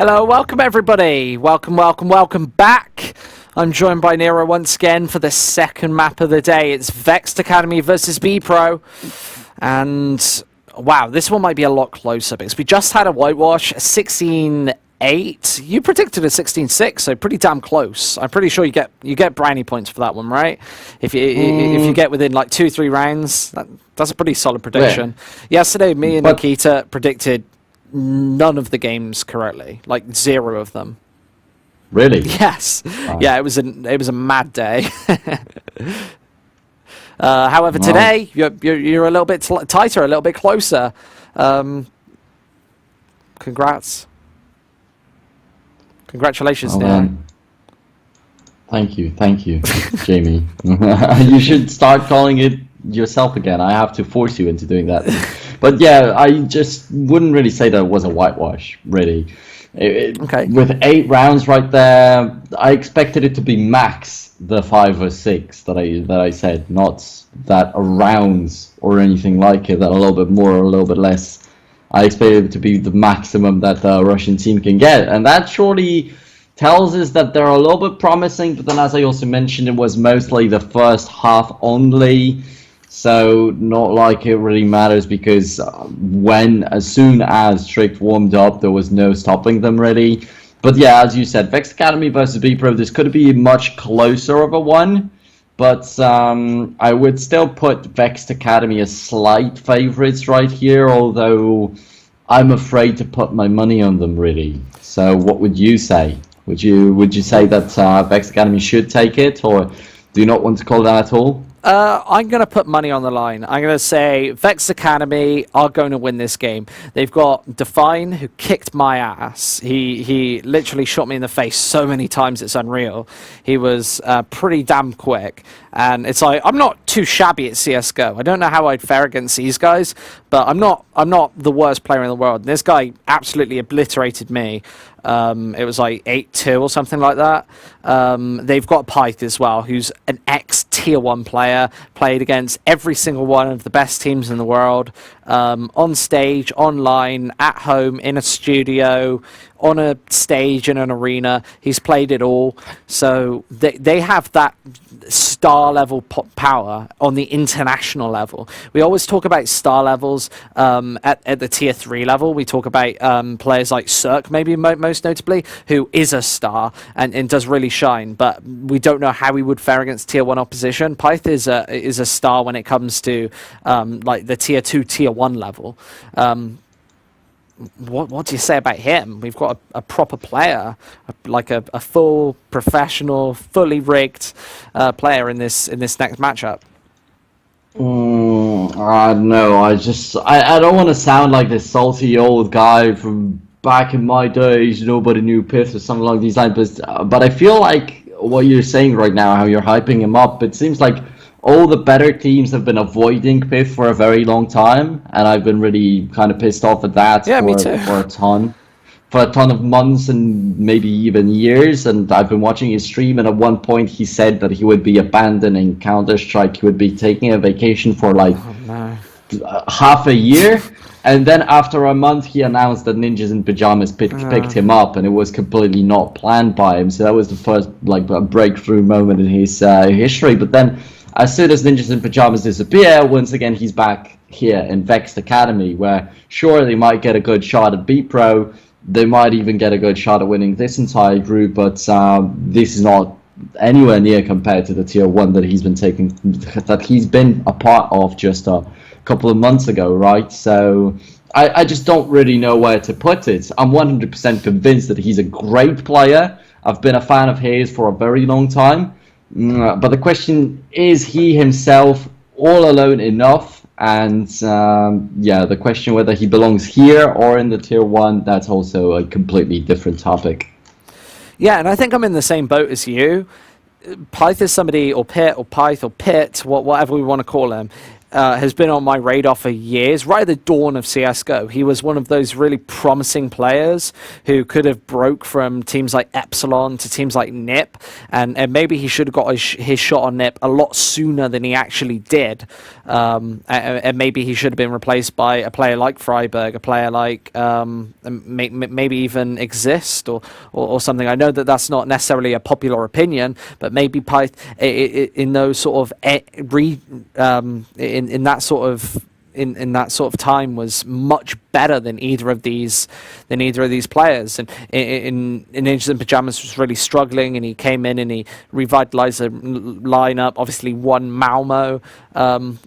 Hello, welcome everybody. Welcome back. I'm joined by Nero once again for the second map of the day. It's Vexed Academy versus BPro. And wow, this one might be a lot closer because we just had a whitewash, 16-8. You predicted a 16-6, so pretty damn close. I'm pretty sure you get brownie points for that one, right? If you get within like 2-3 rounds, that's a pretty solid prediction. Yeah. Yesterday, me and Nikita predicted none of the games correctly, like 0 of them. Really? Yes. Wow. Yeah, it was a mad day. However, today you're a little bit tighter, a little bit closer. Congratulations, Nero. Thank you, Jamie. You should start calling it yourself again. I have to force you into doing that. But yeah, I just wouldn't really say that it was a whitewash, really. Okay. With 8 rounds right there, I expected it to be max the 5 or 6 that I said, not that a rounds or anything like it, that a little bit more or a little bit less. I expected it to be the maximum that the Russian team can get, and that surely tells us that they're a little bit promising. But then, as I also mentioned, it was mostly the first half only. So not like it really matters, because as soon as Strict warmed up, there was no stopping them really. But yeah, as you said, Vexed Academy versus BPro, this could be much closer of a one. But I would still put Vexed Academy as slight favorites right here, although I'm afraid to put my money on them really. So what would you say? Would you say that Vexed Academy should take it, or do you not want to call that at all? I'm going to put money on the line. I'm going to say Vexed Academy are going to win this game. They've got Define, who kicked my ass. He literally shot me in the face so many times, it's unreal. He was pretty damn quick. And it's like, I'm not too shabby at CSGO. I don't know how I'd fare against these guys, but I'm not the worst player in the world. This guy absolutely obliterated me. It was like 8-2 or something like that. They've got Pyth as well, who's an ex-tier 1 player, played against every single one of the best teams in the world, on stage, online, at home, in a studio, on a stage, in an arena. He's played it all. So they have that star level power on the international level. We always talk about star levels at the tier 3 level. We talk about players like Cirque, maybe most notably, who is a star and does really shine, but we don't know how he would fare against tier 1 opposition. Pyth is a star when it comes to like the tier 2, tier 1 level. What do you say about him? We've got a proper player, like a full professional, fully rigged player in this next matchup. I don't know. I don't want to sound like this salty old guy from back in my days. Nobody knew Pith or something along these lines. But I feel like what you're saying right now, how you're hyping him up, it seems like all the better teams have been avoiding Pith for a very long time, and I've been really kind of pissed off at that. Yeah, me too. For a ton of months and maybe even years. And I've been watching his stream, and at one point he said that he would be abandoning Counter-Strike. He would be taking a vacation for like half a year. And then after a month, he announced that Ninjas in Pajamas picked him up, and it was completely not planned by him. So that was the first breakthrough moment in his history. But then, as soon as Ninjas in Pajamas disappear, once again he's back here in Vexed Academy, where sure they might get a good shot at BPro, they might even get a good shot at winning this entire group, but this is not anywhere near compared to the tier 1 that he's been a part of just a couple of months ago, right? So I just don't really know where to put it. I'm 100% convinced that he's a great player. I've been a fan of his for a very long time. But the question is he himself all alone enough? And the question whether he belongs here or in the tier 1, that's also a completely different topic. Yeah, and I think I'm in the same boat as you. Pyth is somebody, or Pit, or Pyth, or Pit, whatever we want to call him. has been on my radar for years. Right at the dawn of CSGO, he was one of those really promising players who could have broke from teams like Epsilon to teams like NIP, and maybe he should have got his shot on NIP a lot sooner than he actually did. And maybe he should have been replaced by a player like Freiburg, a player like maybe even Exist or something. I know that that's not necessarily a popular opinion, but maybe in those sort of in that sort of time was much better than either of these players. And in Ninjas in Pajamas was really struggling, and he came in and he revitalized the lineup. Obviously won Malmo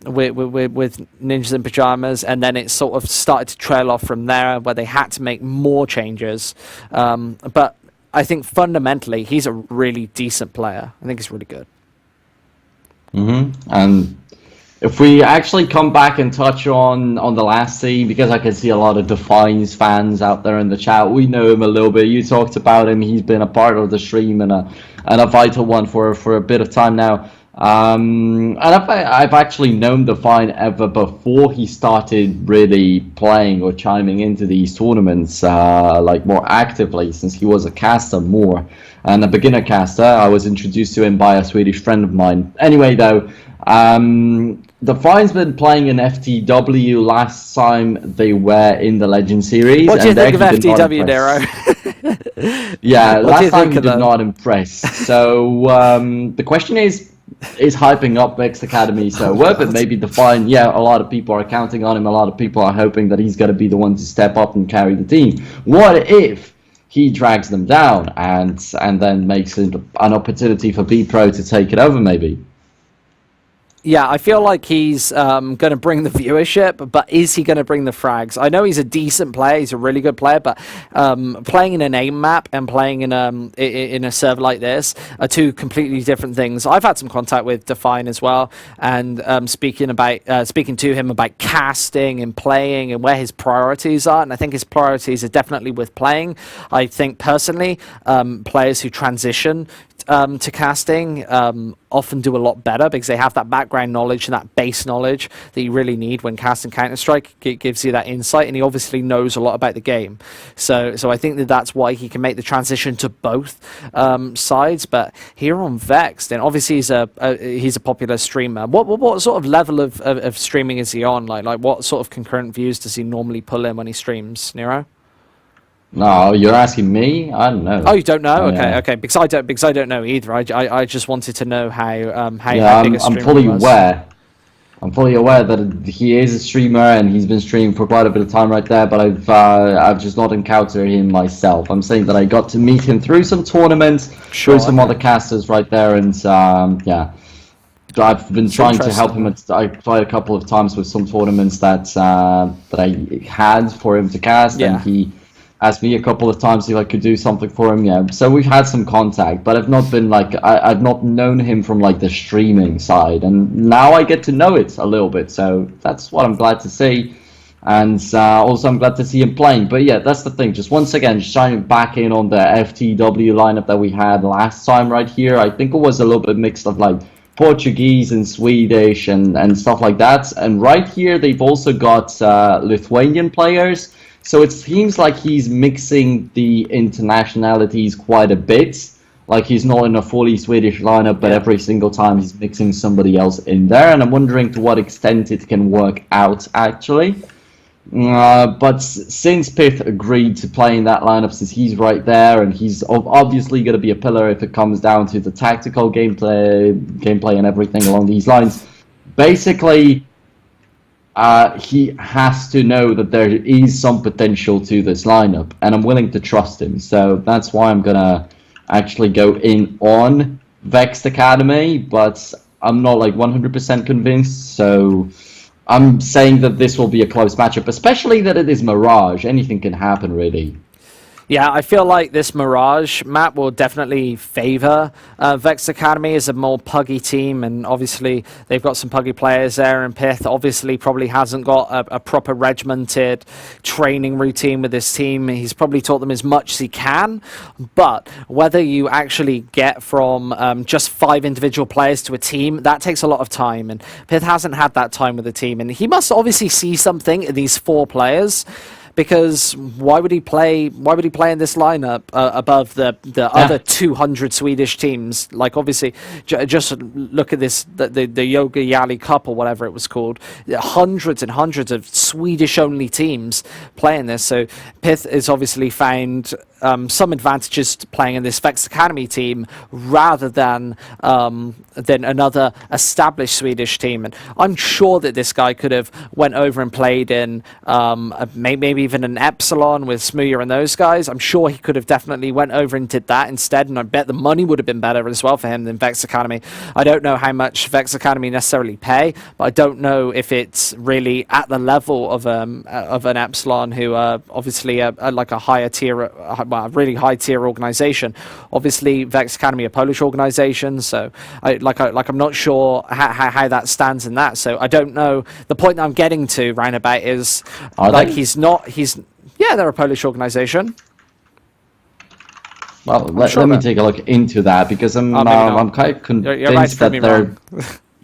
with Ninjas in Pajamas, and then it sort of started to trail off from there, where they had to make more changes. But I think fundamentally he's a really decent player. I think he's really good. And if we actually come back and touch on the last scene, because I can see a lot of Defiance fans out there in the chat, we know him a little bit. You talked about him. He's been a part of the stream and a vital one for a bit of time now. And I've actually known Define ever before he started really playing or chiming into these tournaments like more actively, since he was a caster more and a beginner caster. I was introduced to him by a Swedish friend of mine. Anyway, though, Define's been playing in FTW. Last time they were in the Legend Series. What do you think of FTW, Nero? Yeah, last time he did not impress. So the question is hyping up Vexed Academy so well, but maybe Define, yeah, a lot of people are counting on him. A lot of people are hoping that he's going to be the one to step up and carry the team. What if he drags them down and then makes it an opportunity for BPro to take it over, maybe? Yeah, I feel like he's going to bring the viewership, but is he going to bring the frags? I know he's a decent player, he's a really good player, but playing in an AIM map and playing in a server like this are two completely different things. I've had some contact with Define as well, and speaking to him about casting and playing and where his priorities are, and I think his priorities are definitely with playing. I think personally, players who transition to casting often do a lot better because they have that background knowledge and that base knowledge that you really need when casting Counter-Strike. It gives you that insight, and he obviously knows a lot about the game. So I think that's why he can make the transition to both sides. But here on Vexed, and obviously he's a popular streamer. What sort of level of streaming is he on? Like what sort of concurrent views does he normally pull in when he streams, Nero? No, you're asking me? I don't know. Oh, you don't know? Oh, Okay, yeah. okay. Because I don't know either. I just wanted to know how yeah, big a streamer I'm fully was. aware. I'm fully aware that he is a streamer and he's been streaming for quite a bit of time right there. But I've just not encountered him myself. I'm saying that I got to meet him through some tournaments, through some other casters right there, and yeah. I've been trying to help him. I played a couple of times with some tournaments that I had for him to cast, and he asked me a couple of times if I could do something for him. Yeah, so we've had some contact, but I've not been like I've not known him from like the streaming side, and now I get to know it a little bit. So that's what I'm glad to see, and also I'm glad to see him playing. But yeah, that's the thing. Just once again, just shining back in on the FTW lineup that we had last time right here. I think it was a little bit mixed of like Portuguese and Swedish and stuff like that. And right here, they've also got Lithuanian players. So it seems like he's mixing the internationalities quite a bit. Like he's not in a fully Swedish lineup, but every single time he's mixing somebody else in there. And I'm wondering to what extent it can work out, actually. But since Pith agreed to play in that lineup, since he's right there, and he's obviously going to be a pillar if it comes down to the tactical gameplay and everything along these lines, basically he has to know that there is some potential to this lineup, and I'm willing to trust him. So that's why I'm going to actually go in on Vexed Academy, but I'm not like 100% convinced, so I'm saying that this will be a close matchup, especially that it is Mirage. Anything can happen, really. Yeah, I feel like this Mirage map will definitely favor Vexed Academy as a more puggy team, and obviously they've got some puggy players there, and Pith obviously probably hasn't got a proper regimented training routine with this team. He's probably taught them as much as he can, but whether you actually get from just 5 individual players to a team, that takes a lot of time, and Pith hasn't had that time with the team, and he must obviously see something in these 4 players. Because why would he play? Why would he play in this lineup above the other 200 Swedish teams? Like obviously, just look at this the Yoga Yali Cup or whatever it was called. Hundreds and hundreds of Swedish only teams playing this. So Pith has obviously found some advantages to playing in this Vexed Academy team rather than another established Swedish team. And I'm sure that this guy could have went over and played in maybe even an Epsilon with Smooya and those guys. I'm sure he could have definitely went over and did that instead, and I bet the money would have been better as well for him than Vexed Academy. I don't know how much Vexed Academy necessarily pay, but I don't know if it's really at the level of an Epsilon, who obviously like a higher tier, a really high tier organization. Obviously, Vexed Academy, a Polish organization, so I'm not sure how that stands in that. So I don't know. The point that I'm getting to roundabout is they're a Polish organization. Well, let me take a look into that, because I'm quite convinced you're right that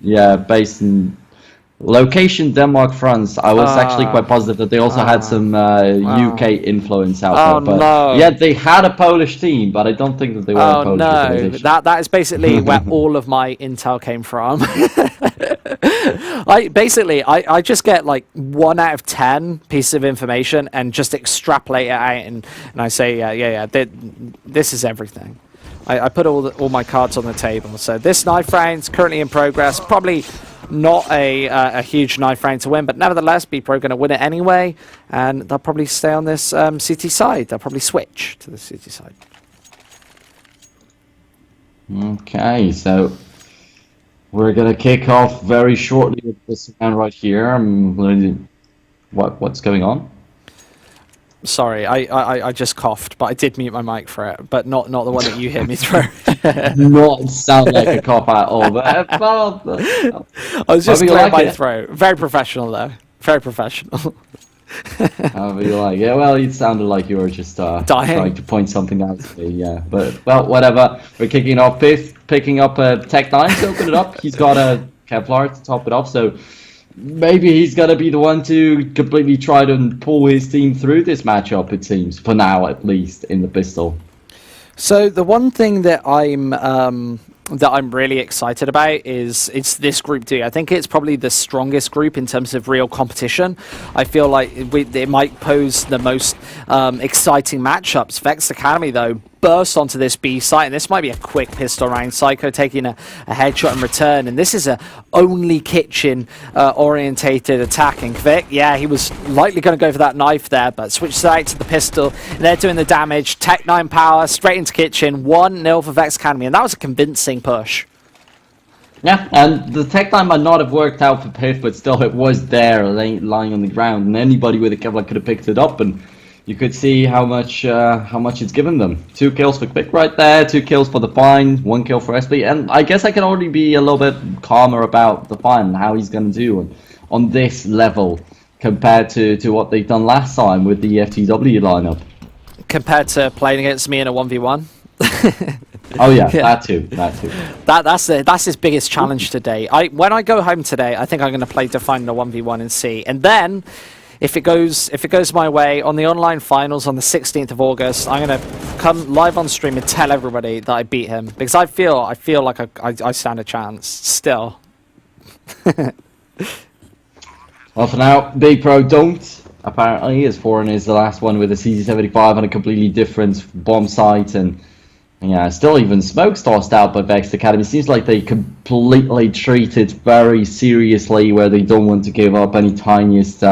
they're based in location Denmark, France. I was actually quite positive that they also had some UK influence out there. But no. Yeah, they had a Polish team, but I don't think that they were a Polish organization. That is basically where all of my intel came from. I just get like 1 out of 10 pieces of information and just extrapolate it out, and I say, this is everything. I put all my cards on the table. So this knife round's currently in progress. Probably not a huge knife round to win, but nevertheless, BPro are going to win it anyway, and they'll probably stay on this CT side. They'll probably switch to the CT side. Okay, so we're going to kick off very shortly with this round right here. What's going on? Sorry, I just coughed, but I did mute my mic for it, but not the one that you hear me through. Not sound like a cop at all, but I was just clearing my throat. Very professional though. Very professional. However you like. Yeah, well, it sounded like you were just trying to point something out to me. Yeah, but well, whatever. We're kicking off. Pith picking up a Tech9 to open it up. He's got a Kevlar to top it off, so maybe he's gonna be the one to completely try to pull his team through this matchup. It seems, for now at least, in the pistol. So the one thing that I'm really excited about is it's this group D. I think it's probably the strongest group in terms of real competition. I feel like it might pose the most exciting matchups. Vexed Academy, though, burst onto this B site, and this might be a quick pistol round. Psycho taking a headshot in return, and this is a only kitchen orientated attack. And Vic, yeah, he was likely going to go for that knife there, but switched out to the pistol, and they're doing the damage. Tech9 power straight into kitchen, 1-0 for Vexed Academy, and that was a convincing push. Yeah, and the Tech9 might not have worked out for Pith, but still it was there, lying on the ground, and anybody with a Kevlar could have picked it up, and you could see how much it's given them. 2 kills for Quick right there, 2 kills for the Fine, 1 kill for SB, and I guess I can already be a little bit calmer about the Fine and how he's going to do on this level compared to what they've done last time with the FTW lineup. Compared to playing against me in a 1v1? Oh yeah, that too. That's his biggest challenge today. When I go home today, I think I'm going to play Define in a 1v1 and see, and then if it goes my way on the online finals on the 16th of August, I'm going to come live on stream and tell everybody that I beat him, because I feel like I stand a chance still. Well, for now, BPro don't. Apparently, as Foreign is the last one with a CZ75 on a completely different bomb site, and yeah, still even smokes tossed out by Vexed Academy. Seems like they completely treat it very seriously, where they don't want to give up any tiniest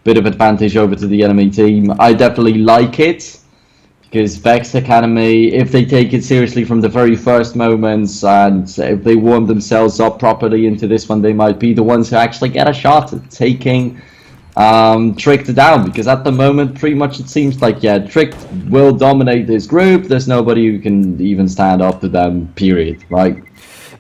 bit of advantage over to the enemy team. I definitely like it, because Vexed Academy, if they take it seriously from the very first moments, and if they warm themselves up properly into this one, they might be the ones who actually get a shot at taking Tricked down, because at the moment pretty much it seems like, yeah, Tricked will dominate this group. There's nobody who can even stand up to them, period, right?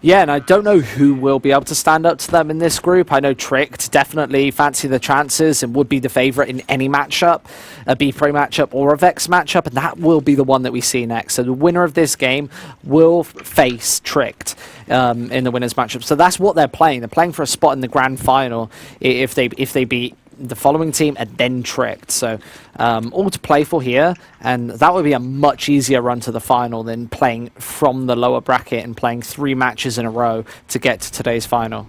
Yeah, and I don't know who will be able to stand up to them in this group. I know Tricked definitely fancy the chances and would be the favourite in any matchup, a BPro matchup or a Vexed matchup, and that will be the one that we see next. So the winner of this game will face Tricked in the winners matchup. So that's what they're playing. They're playing for a spot in the grand final if they beat the following team and then Tricked. So all to play for here, and that would be a much easier run to the final than playing from the lower bracket and playing 3 matches in a row to get to today's final.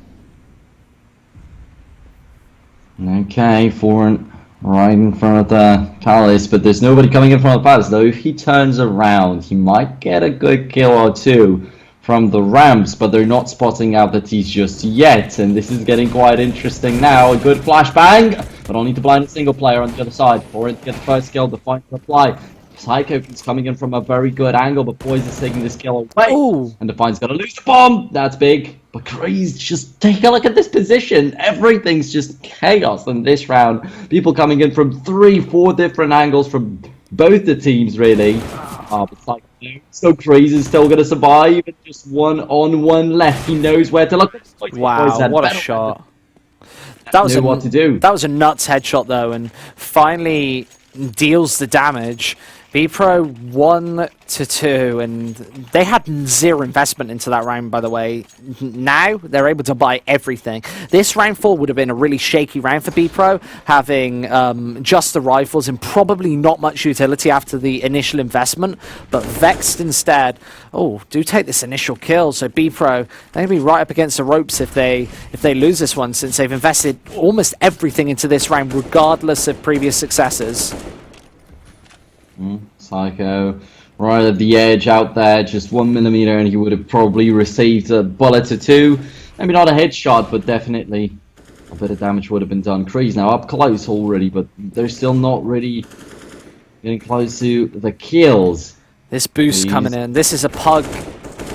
Okay, Foreign right in front of the Palace, but there's nobody coming in front of the Palace, though. If he turns around, he might get a good kill or two from the ramps, but they're not spotting out that he's just yet, and this is getting quite interesting now. A good flashbang, but only to blind a single player on the other side. For it to get the first kill, the final reply. Psycho is coming in from a very good angle, but Poise is taking this kill away. Ooh. And Defiant's gonna lose the bomb. That's big. But Craze, just take a look at this position. Everything's just chaos in this round. People coming in from 3-4 different angles from both the teams, really. But Psycho, so Craze is still gonna survive. And just 1-on-1 left. He knows where to look. Wow, what a shot. That was what to do. That was a nuts headshot though, and finally deals the damage. BPro 1-2, and they had 0 investment into that round, by the way. Now they're able to buy everything. This round 4 would have been a really shaky round for BPro, having just the rifles and probably not much utility after the initial investment. But Vexed instead, do take this initial kill. So BPro, they're going to be right up against the ropes if they lose this one, since they've invested almost everything into this round, regardless of previous successes. Psycho right at the edge out there, just 1 millimeter, and he would have probably received a bullet or 2. Maybe not a headshot, but definitely a bit of damage would have been done. Kreese now up close already, but they're still not really getting close to the kills. This boost coming in. This is a pug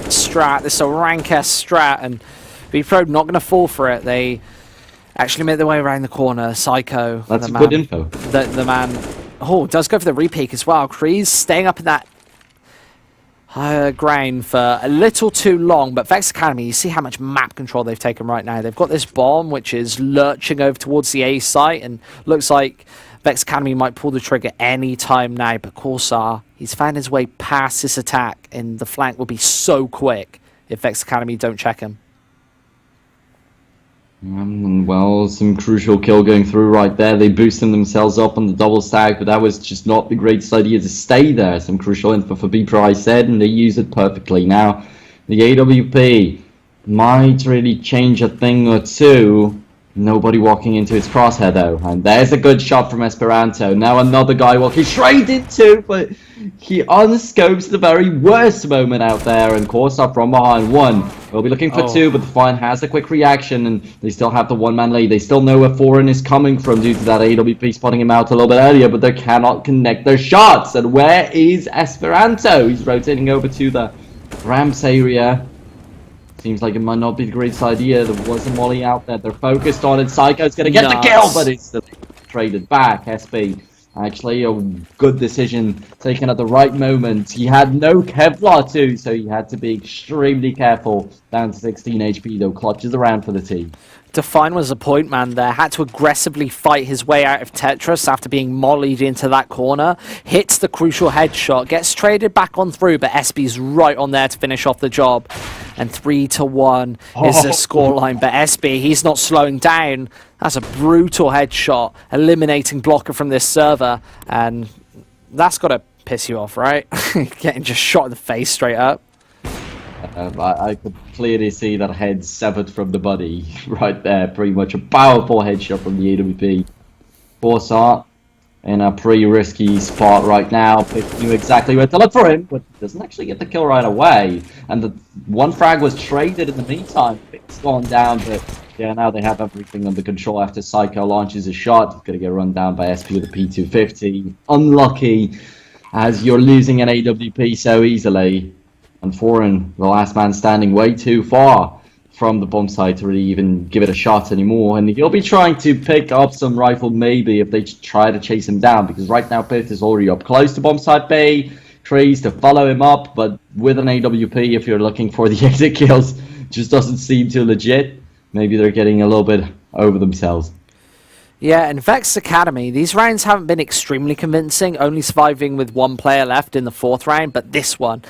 strat. This is a rank S strat, and BPro not going to fall for it. They actually made their way around the corner. Psycho. That's good info. The man. Does go for the repeak as well. Kreese staying up in that higher ground for a little too long, but Vexed Academy, you see how much map control they've taken right now. They've got this bomb, which is lurching over towards the A site, and looks like Vexed Academy might pull the trigger any time now, but Corsair, he's found his way past this attack, and the flank will be so quick if Vexed Academy don't check him. Well, some crucial kill going through right there. They boosted themselves up on the double stack, but that was just not the greatest idea to stay there. Some crucial info for BPro, I said, and they use it perfectly. Now, the AWP might really change a thing or two. Nobody walking into its crosshair though, and there's a good shot from Esperanto. Now another guy walking straight into, but he unscopes the very worst moment out there, and Corsair from behind 1. We'll be looking for 2, but the Defiant has a quick reaction, and they still have the 1-man lead. They still know where Foreign is coming from due to that AWP spotting him out a little bit earlier, but they cannot connect their shots. And where is Esperanto? He's rotating over to the ramps area. Seems like it might not be the greatest idea. There was a molly out there. They're focused on it. Psycho's going to get the kill, but it's still traded back. SB, actually, a good decision taken at the right moment. He had no Kevlar too, so he had to be extremely careful. Down to 16 HP, though. Clutches around for the team. Define was a point man there, had to aggressively fight his way out of Tetris after being mollied into that corner, hits the crucial headshot, gets traded back on through, but SB's right on there to finish off the job. And 3-1 is the scoreline, but SB, he's not slowing down. That's a brutal headshot, eliminating blocker from this server, and that's got to piss you off, right? Getting just shot in the face straight up. I could clearly see that head severed from the body right there. Pretty much a powerful headshot from the AWP. Corsair in a pretty risky spot right now. Pick knew exactly where to look for him, but doesn't actually get the kill right away. And the 1 frag was traded in the meantime. It's gone down, but yeah, now they have everything under control after Psycho launches a shot. He's going to get run down by SP with a P250. Unlucky, as you're losing an AWP so easily. And Foreign, the last man standing, way too far from the bomb site to really even give it a shot anymore. And he'll be trying to pick up some rifle maybe if they try to chase him down, because right now Pith is already up close to bomb site bay. Trees to follow him up, but with an AWP, if you're looking for the exit kills, just doesn't seem too legit. Maybe they're getting a little bit over themselves. Yeah, and Vexed Academy, these rounds haven't been extremely convincing, only surviving with one player left in the 4th round, but this one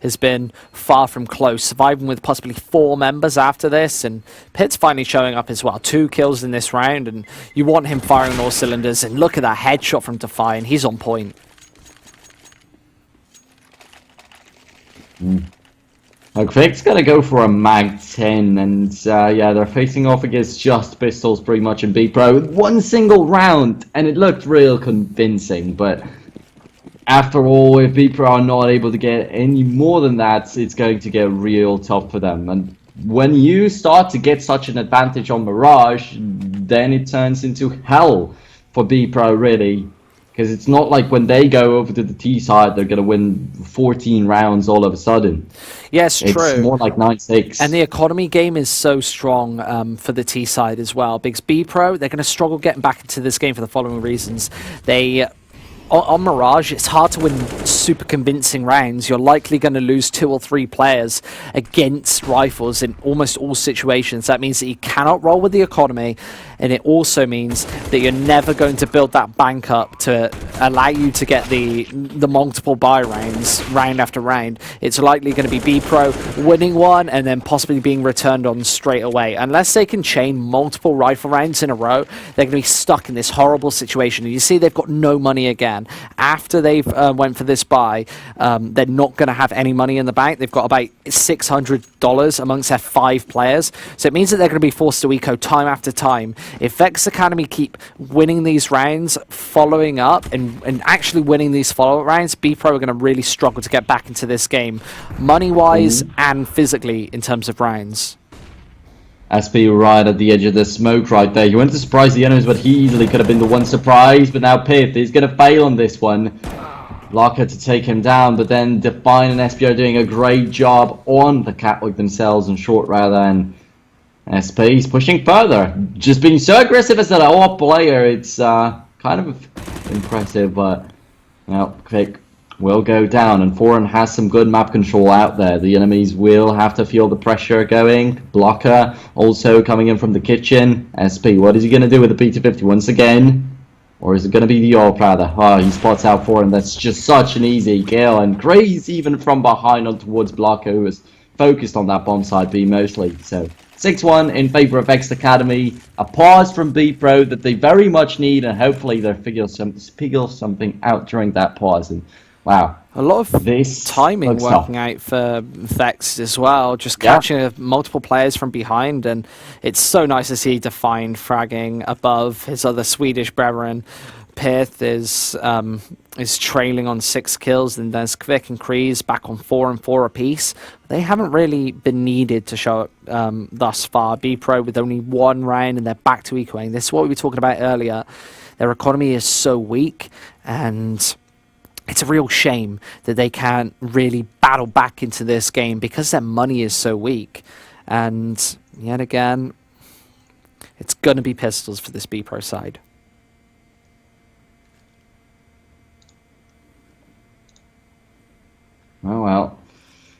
has been far from close, surviving with possibly 4 members after this, and Pitt's finally showing up as well. 2 kills in this round, and you want him firing on all cylinders, and look at that headshot from Defiant, he's on point. Like, Vic's gonna go for a Mag 10, and yeah, they're facing off against just pistols pretty much in BPro with one single round, and it looked real convincing, but after all, if BPro are not able to get any more than that, it's going to get real tough for them. And when you start to get such an advantage on Mirage, then it turns into hell for BPro, really. Because it's not like when they go over to the T side, they're going to win 14 rounds all of a sudden. Yes, true. It's more like 9-6. And the economy game is so strong for the T side as well. Because BPro, they're going to struggle getting back into this game for the following reasons. They... On Mirage, it's hard to win super convincing rounds. You're likely going to lose 2 or 3 players against rifles in almost all situations. That means that you cannot roll with the economy, and it also means that you're never going to build that bank up to allow you to get the multiple buy rounds round after round. It's likely going to be BPro winning one and then possibly being returned on straight away. Unless they can chain multiple rifle rounds in a row, they're going to be stuck in this horrible situation. And you see they've got no money again. After they've went for this buy, they're not going to have any money in the bank. They've got about $600 amongst their 5 players. So it means that they're going to be forced to eco time after time. If Vexed Academy keep winning these rounds, following up, and actually winning these follow-up rounds, BPro are going to really struggle to get back into this game, money-wise and physically in terms of rounds. SP right at the edge of the smoke right there. You went to surprise the enemies, but he easily could have been the one surprise. But now Pith is going to fail on this one. Locker to take him down, but then Define and SP are doing a great job on the Catwalk themselves and short rather, and SP is pushing further. Just being so aggressive as an AWP player, it's kind of impressive, but now Quick will go down, and Foreign has some good map control out there. The enemies will have to feel the pressure going. Blocker also coming in from the kitchen. SP, what is he going to do with the P250 once again? Or is it going to be the AWP rather? Oh, he spots out Foreign. That's just such an easy kill, and Graze even from behind on towards Blocker, who was focused on that bomb side B mostly. So 6-1 in favor of Vexed Academy. A pause from BPro that they very much need, and hopefully they'll figure something out during that pause. And wow, a lot of this timing working out for Vexed as well, just catching multiple players from behind, and it's so nice to see Defined fragging above his other Swedish brethren. Pith is trailing on 6 kills, and there's Kvik and Kreese back on 4 and 4 apiece. They haven't really been needed to show up thus far. BPro with only 1 round, and they're back to ecoing. This is what we were talking about earlier. Their economy is so weak, and it's a real shame that they can't really battle back into this game because their money is so weak. And yet again, it's going to be pistols for this BPro side. Oh well,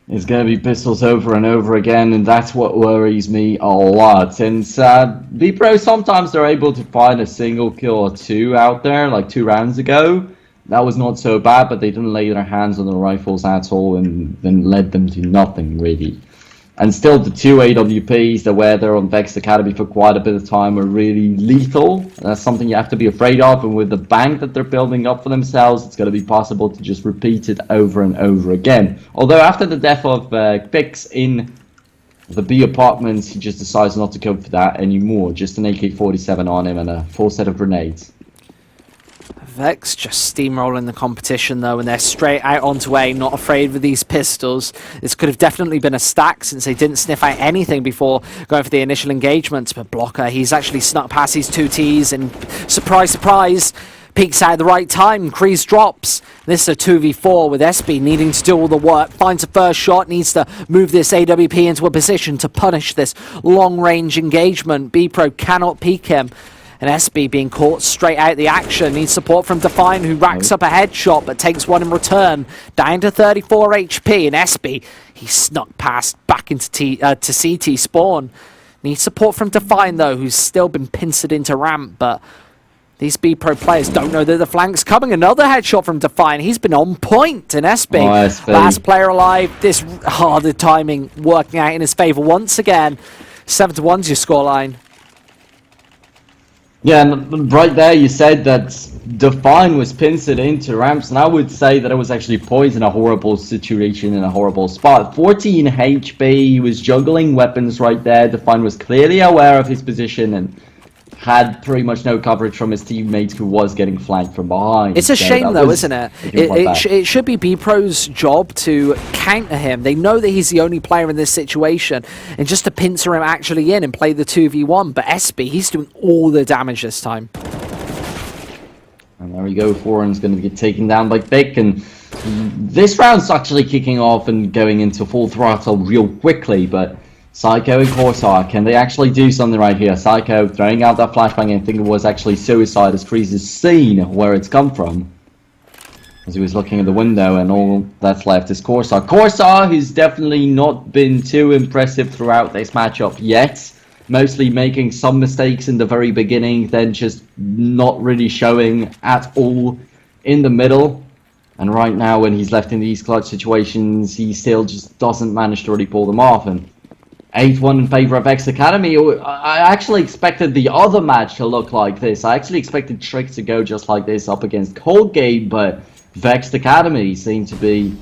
it's going to be pistols over and over again, and that's what worries me a lot. And BPro, sometimes they're able to find a single kill or 2 out there, like 2 rounds ago. That was not so bad, but they didn't lay their hands on the rifles at all, and then led them to nothing, really. And still, the 2 AWPs that were there on Vexed Academy for quite a bit of time were really lethal. That's something you have to be afraid of, and with the bank that they're building up for themselves, it's going to be possible to just repeat it over and over again. Although after the death of Pix in the B apartments, he just decides not to go for that anymore. Just an AK-47 on him and a full set of grenades. Vex just steamrolling the competition though, and they're straight out onto A, not afraid with these pistols. This could have definitely been a stack since they didn't sniff out anything before going for the initial engagement. But Blocker, he's actually snuck past his 2 Ts, and surprise, surprise, Peeks out at the right time. Kreese drops. This is a 2v4 with SB needing to do all the work. Finds a first shot. Needs to move this AWP into a position to punish this long-range engagement. BPro cannot peek him. And SB being caught straight out the action. Needs support from Define, who racks up a headshot but takes one in return. Down to 34 HP. And SB, he snuck past back into to CT spawn. Needs support from Define, though, who's still been pincered into ramp. But these BPro players don't know that the flank's coming. Another headshot from Define. He's been on point. And SB, last player alive. This harder timing working out in his favor once again. 7-1's your scoreline. Yeah, and right there you said that Define was pincered into ramps, and I would say that it was actually poised in a horrible situation, in a horrible spot. 14 HP, he was juggling weapons right there. Define was clearly aware of his position and had pretty much no coverage from his teammates, who was getting flanked from behind. It's a shame though, isn't it? It should be BPro's job to counter him. They know that he's the only player in this situation, and just to pincer him actually in and play the 2v1. But SB, he's doing all the damage this time. And there we go, Foreign's going to get taken down by Vic, and this round's actually kicking off and going into full throttle real quickly, but Psycho and Corsair, can they actually do something right here? Psycho throwing out that flashbang, I think it was actually suicide, as Kreese has seen where it's come from, as he was looking at the window, and all that's left is Corsair. Corsair, who's definitely not been too impressive throughout this matchup yet, mostly making some mistakes in the very beginning, then just not really showing at all in the middle. And right now, when he's left in these clutch situations, he still just doesn't manage to really pull them off. And 8-1 in favor of Vexed Academy. I actually expected the other match to look like this. I actually expected Trick to go just like this up against Coldgate, but Vexed Academy seemed to be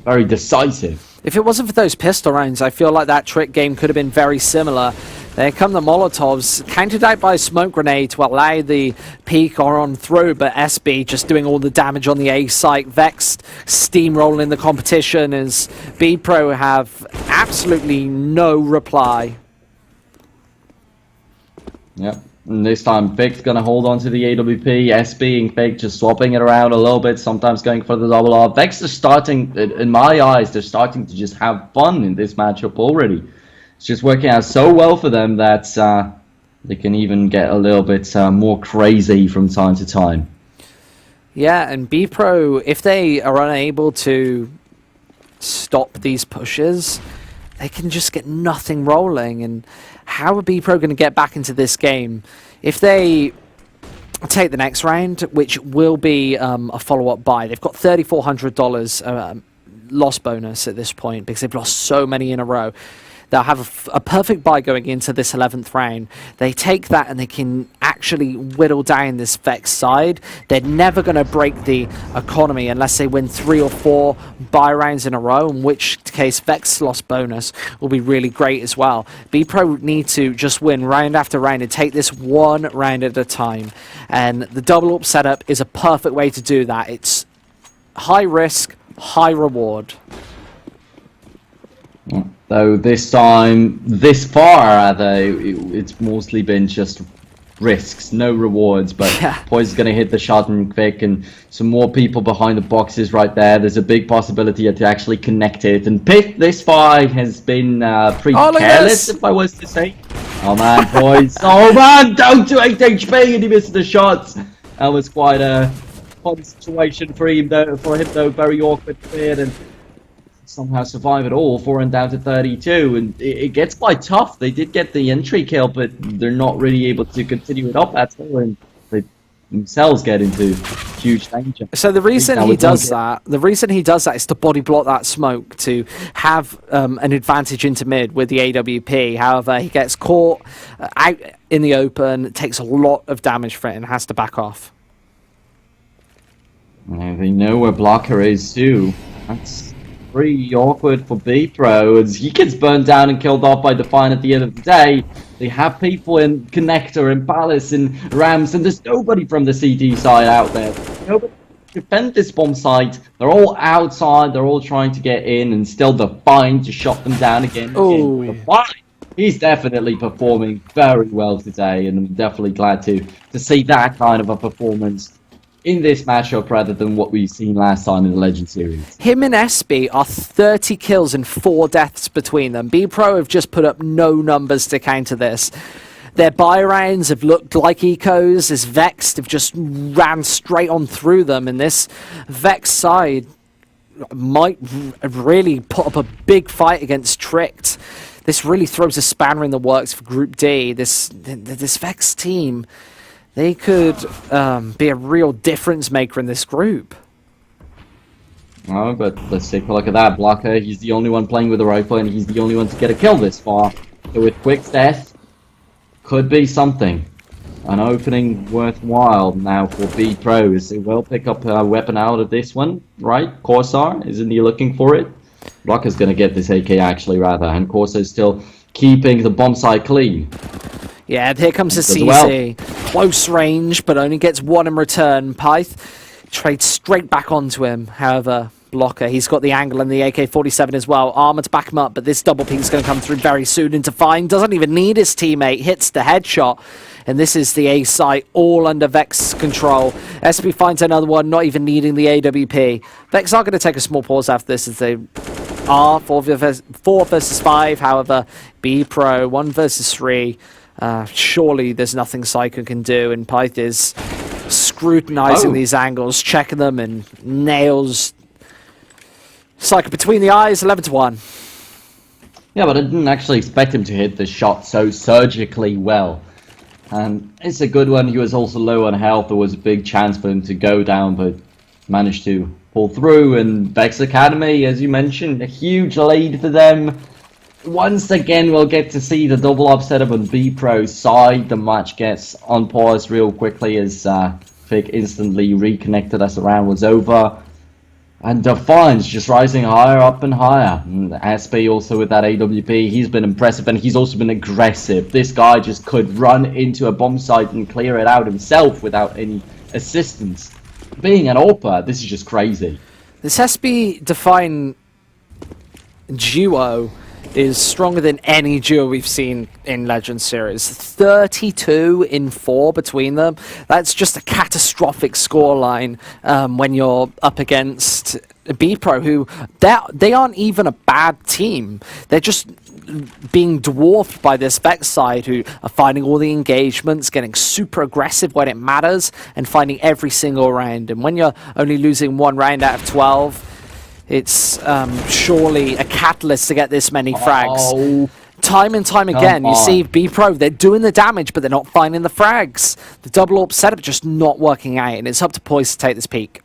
very decisive. If it wasn't for those pistol rounds, I feel like that Trick game could have been very similar. There come the Molotovs, countered out by a smoke grenade to allow the peek or on through, but SB just doing all the damage on the A site. Vexed steamrolling the competition as BPro have absolutely no reply. Yep, and this time Vic's gonna hold on to the AWP, SB and Vic just swapping it around a little bit, sometimes going for the double R. Vex is starting, in my eyes, they're starting to just have fun in this matchup already. It's just working out so well for them that they can even get a little bit more crazy from time to time. Yeah, and BPro, if they are unable to stop these pushes, they can just get nothing rolling. And how are BPro going to get back into this game? If they take the next round, which will be a follow-up buy, they've got $3,400 loss bonus at this point because they've lost so many in a row. They'll have a perfect buy going into this 11th round. They take that and they can actually whittle down this Vex side. They're never going to break the economy unless they win 3 or 4 buy rounds in a row, in which case Vex loss bonus will be really great as well. BPro need to just win round after round and take this one round at a time. And the double up setup is a perfect way to do that. It's high risk, high reward. So this time, this far, it's mostly been just risks, no rewards, but Poise is going to hit the shot and Vic, and some more people behind the boxes right there. There's a big possibility to actually connect it, and Pitt this far has been pretty careless, if I was to say. Oh man, Poise. Oh man, down to 8 HP and he missed the shots. That was quite a fun situation for him though, very awkward there, and somehow survive it all, 4 and down to 32, and it gets quite tough. They did get the entry kill, but they're not really able to continue it up at all, and they themselves get into huge danger. So the reason he does that, is to body block that smoke, to have an advantage into mid with the AWP. However, he gets caught out in the open, takes a lot of damage for it, and has to back off. Yeah, they know where Blocker is too. That's pretty awkward for BPro, as he gets burned down and killed off by Define at the end of the day. They have people in Connector and Palace and Rams, and there's nobody from the CT side out there. Nobody to defend this bomb site. They're all outside, they're all trying to get in, and still Define to shut them down again. Define, he's definitely performing very well today, and I'm definitely glad to see that kind of a performance in this matchup rather than what we've seen last time in the Legend Series. Him and SB are 30 kills and 4 deaths between them. BPro have just put up no numbers to counter this. Their buy rounds have looked like ecos, as Vexed have just ran straight on through them, and this Vexed side might really put up a big fight against Tricked. This really throws a spanner in the works for Group D. This Vexed team, they could be a real difference maker in this group. Oh, but let's take a look at that. Blocker, he's the only one playing with a rifle, and he's the only one to get a kill this far. So with Quick's death, could be something. An opening worthwhile now for BPro. Is it will pick up a weapon out of this one, right? Corsair, isn't he looking for it? Blocker's going to get this AK actually, rather, and Corsair's still keeping the bomb site clean. Yeah, here comes the CC. Close range, but only gets one in return. Pyth trades straight back onto him. However, Blocker, he's got the angle and the AK-47 as well. Armor to back him up, but this double peak is going to come through very soon into Fine. Doesn't even need his teammate. Hits the headshot. And this is the A site, all under Vex's control. SB finds another one, not even needing the AWP. Vex are going to take a small pause after this as they are 4 versus 5. However, BPro 1 versus 3. Surely there's nothing Psycho can do, and Pyth is scrutinizing these angles, checking them, and nails Psycho between the eyes, 11-1. Yeah, but I didn't actually expect him to hit the shot so surgically well. And it's a good one. He was also low on health. There was a big chance for him to go down, but managed to pull through. And Vexed Academy, as you mentioned, a huge lead for them. Once again, we'll get to see the double up setup on BPro's side. The match gets on pause real quickly as Vic instantly reconnected as the round was over. And Defiance just rising higher up and higher. And SB also with that AWP, he's been impressive and he's also been aggressive. This guy just could run into a bomb site and clear it out himself without any assistance. Being an AWPer, this is just crazy. This SB Define duo is stronger than any duo we've seen in Legends series. 32 in 4 between them. That's just a catastrophic scoreline when you're up against BPro, who they aren't even a bad team. They're just being dwarfed by this Vex side, who are finding all the engagements, getting super aggressive when it matters, and finding every single round. And when you're only losing 1 round out of 12, it's surely a catalyst to get this many frags. Time and time again, you see BPro, they're doing the damage, but they're not finding the frags. The double AWP setup just not working out, and it's up to Poise to take this peak.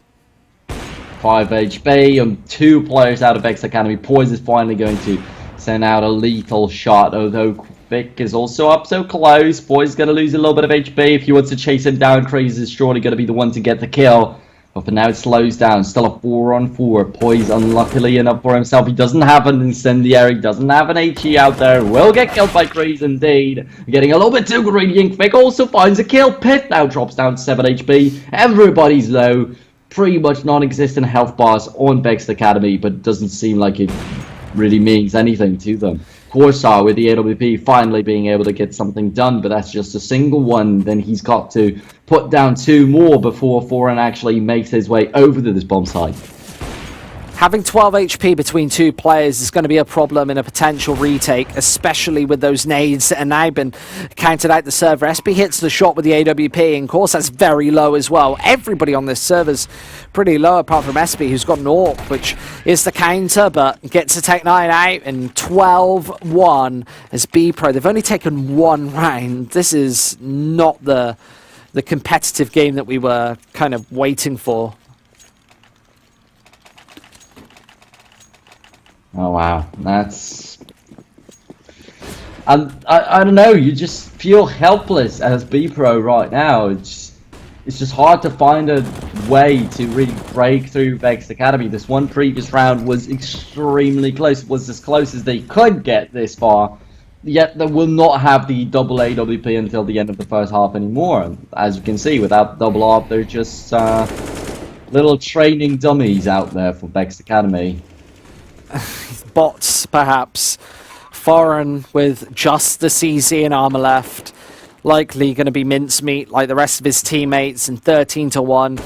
5 HP and 2 players out of Vexed Academy. Poise is finally going to send out a lethal shot, although Vic is also up so close. Poise is going to lose a little bit of HP. If he wants to chase him down, Crazy is surely going to be the one to get the kill. But for now it slows down. Still a 4-on-4. Poise, unluckily enough for himself, he doesn't have an incendiary, doesn't have an HE out there. Will get killed by Crazy indeed. Getting a little bit too greedy. Vic also finds a kill. Pit now drops down to 7 HP. Everybody's low. Pretty much non-existent health bars on Vexed Academy, but it doesn't seem like it really means anything to them. Corsair with the AWP finally being able to get something done, but that's just a single one. Then he's got to put down 2 more before Foreign actually makes his way over to this bomb site. Having 12 HP between 2 players is going to be a problem in a potential retake, especially with those nades that are now been counted out the server. SB hits the shot with the AWP, and of course that's very low as well. Everybody on this server's pretty low apart from SB, who's got an AWP, which is the counter, but gets a Tech 9 out, and 12-1 as BPro. They've only taken 1 round. This is not the competitive game that we were kind of waiting for. Oh wow, that's... I don't know, you just feel helpless as BPro right now. It's just hard to find a way to really break through Vexed Academy. This one previous round was extremely close. It was as close as they could get this far. Yet they will not have the double AWP until the end of the first half anymore. As you can see, without double AWP, they're just little training dummies out there for Vexed Academy. Bots, perhaps. Foreign with just the CZ and armor left. Likely going to be mincemeat like the rest of his teammates, and 13-1.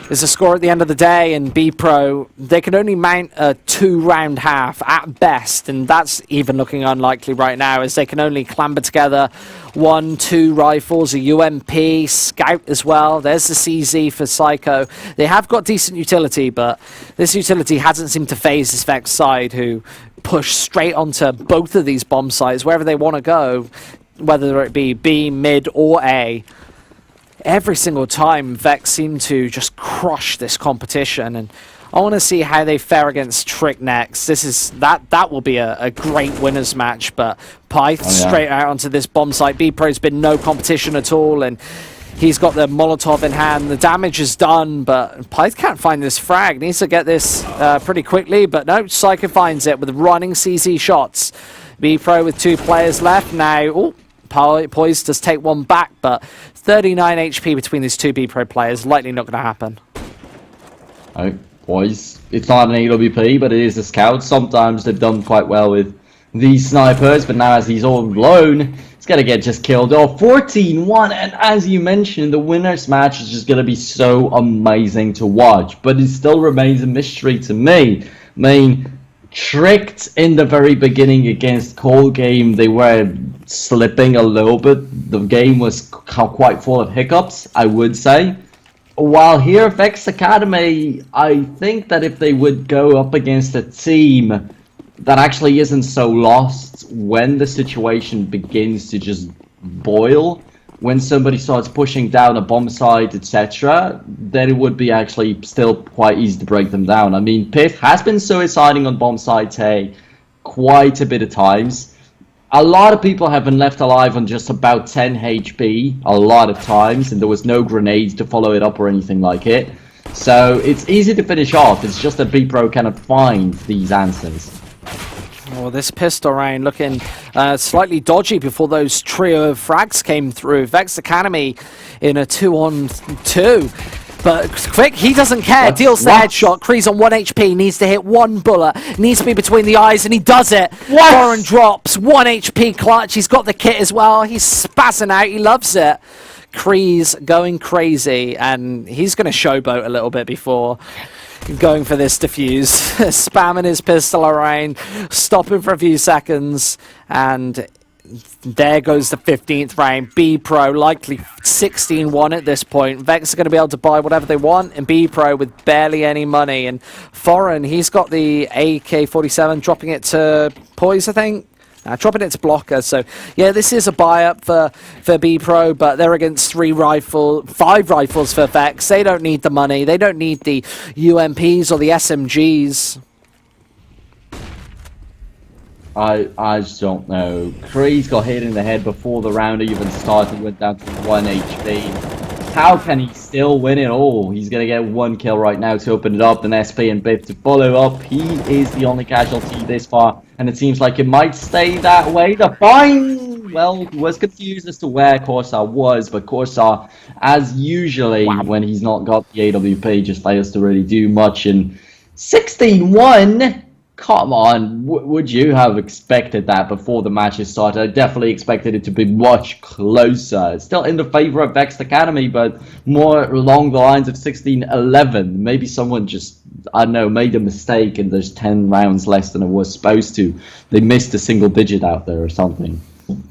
is a score at the end of the day, and BPro, they can only mount a 2-round half at best, and that's even looking unlikely right now, as they can only clamber together 1-2 rifles, a UMP, Scout as well. There's the CZ for Psycho. They have got decent utility, but this utility hasn't seemed to phase this Vex side, who push straight onto both of these bomb sites, wherever they want to go, whether it be B, mid, or A. Every single time, Vex seem to just crush this competition, and I want to see how they fare against Trick next. That will be a great winners match, but Pyth straight out onto this bomb site. BPro's been no competition at all, and he's got the Molotov in hand. The damage is done, but Pyth can't find this frag. Needs to get this pretty quickly, but no, Psycho finds it with running CZ shots. BPro with 2 players left now. Oh, Poise does take one back, but 39 HP between these 2 BPro players. Likely not going to happen. Oh, Poise. It's not an AWP, but it is a scout. Sometimes they've done quite well with these snipers, but now as he's all alone, he's going to get just killed off. 14-1, and as you mentioned, the winners match is just going to be so amazing to watch, but it still remains a mystery to me. I mean, Tricked in the very beginning against Cold Game, they were slipping a little bit. The game was quite full of hiccups, I would say. While here, Vexed Academy, I think that if they would go up against a team that actually isn't so lost when the situation begins to just boil, when somebody starts pushing down a bomb site, etc., then it would be actually still quite easy to break them down. I mean, Pith has been suiciding on bomb sites quite a bit of times. A lot of people have been left alive on just about 10 HP a lot of times, and there was no grenades to follow it up or anything like it. So it's easy to finish off. It's just that BPro cannot find these answers. Well, this pistol round looking slightly dodgy before those trio of frags came through. Vexed Academy in a 2-on-2. But Quick, he doesn't care. Deals the headshot. Kree's on 1 HP. Needs to hit 1 bullet. Needs to be between the eyes, and he does it. Foreign drops. 1 HP clutch. He's got the kit as well. He's spazzing out. He loves it. Kree's going crazy, and he's going to showboat a little bit before going for this defuse. Spamming his pistol around, stopping for a few seconds, and there goes the 15th round. BPro likely 16-1 at this point. Vex are going to be able to buy whatever they want, and BPro with barely any money. And Foreign, he's got the AK-47, dropping it to Poise, I think. Dropping it to Blocker. So yeah, this is a buy-up for BPro, but they're against 5 rifles for Vex. They don't need the money. They don't need the UMPs or the SMGs. I just don't know. Kree's got hit in the head before the round even started, went down to 1 HP. How can he still win it all? He's going to get 1 kill right now to open it up, and SP and Biff to follow up. He is the only casualty this far, and it seems like it might stay that way. The fine, well, was confused as to where Corsair was, but Corsair, as usually when he's not got the AWP, just fails to really do much. And 16-1? Come on, would you have expected that before the matches started? I definitely expected it to be much closer. It's still in the favor of Vexed Academy, but more along the lines of 16-11. Maybe someone just, I don't know, made a mistake and there's 10 rounds less than it was supposed to. They missed a single digit out there or something.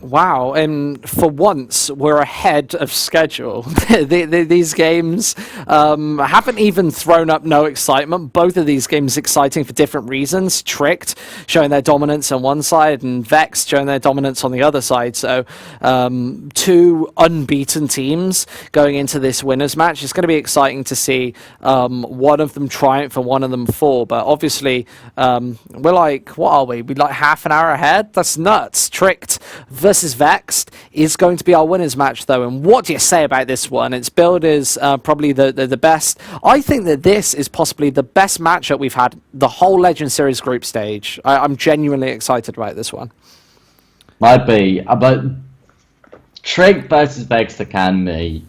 Wow, and for once, we're ahead of schedule. These games haven't even thrown up no excitement. Both of these games exciting for different reasons. Tricked, showing their dominance on one side, and Vexed showing their dominance on the other side. So, 2 unbeaten teams going into this winners match. It's going to be exciting to see one of them triumph and one of them fall. But obviously, we're like, what are we? We're like half an hour ahead? That's nuts. Tricked versus Vexed is going to be our winners match, though. And what do you say about this one? Its build is probably the best. I think that this is possibly the best matchup we've had the whole Legend Series group stage. I'm genuinely excited about this one. Might be, but Trick versus Vexed Academy,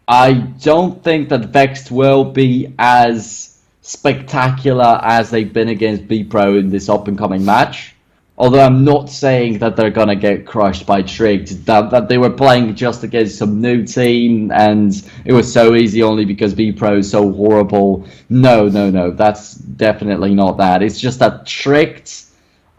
I don't think that Vexed will be as spectacular as they've been against BPro in this up-and-coming match. Although I'm not saying that they're gonna get crushed by Tricked, that they were playing just against some new team and it was so easy only because BPro is so horrible. No, no, no, that's definitely not that. It's just that Tricked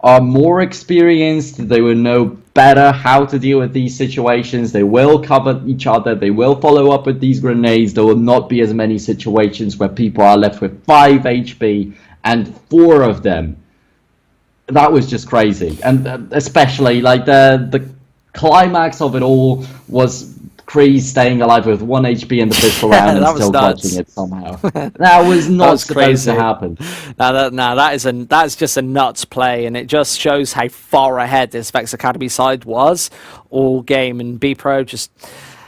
are more experienced, they will know better how to deal with these situations, they will cover each other, they will follow up with these grenades, there will not be as many situations where people are left with 5 HP and 4 of them. That was just crazy, and especially like the climax of it all was Kreese staying alive with 1 HP in the pistol round and still clutching it somehow. That was not supposed to happen. That's just a nuts play, and it just shows how far ahead this Vexed Academy side was all game, and BPro just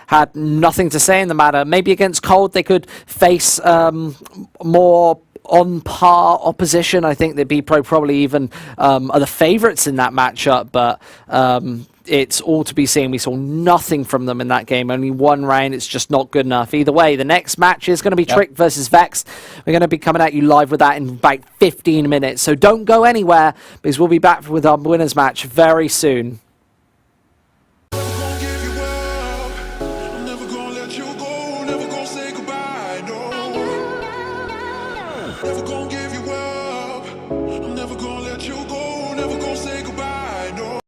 had nothing to say in the matter. Maybe against Cold they could face more on par opposition. I think that BPro probably even are the favourites in that matchup, but it's all to be seen. We saw nothing from them in that game. Only 1 round. It's just not good enough. Either way, the next match is going to be Trick versus Vexed. We're going to be coming at you live with that in about 15 minutes. So don't go anywhere, because we'll be back with our winners match very soon.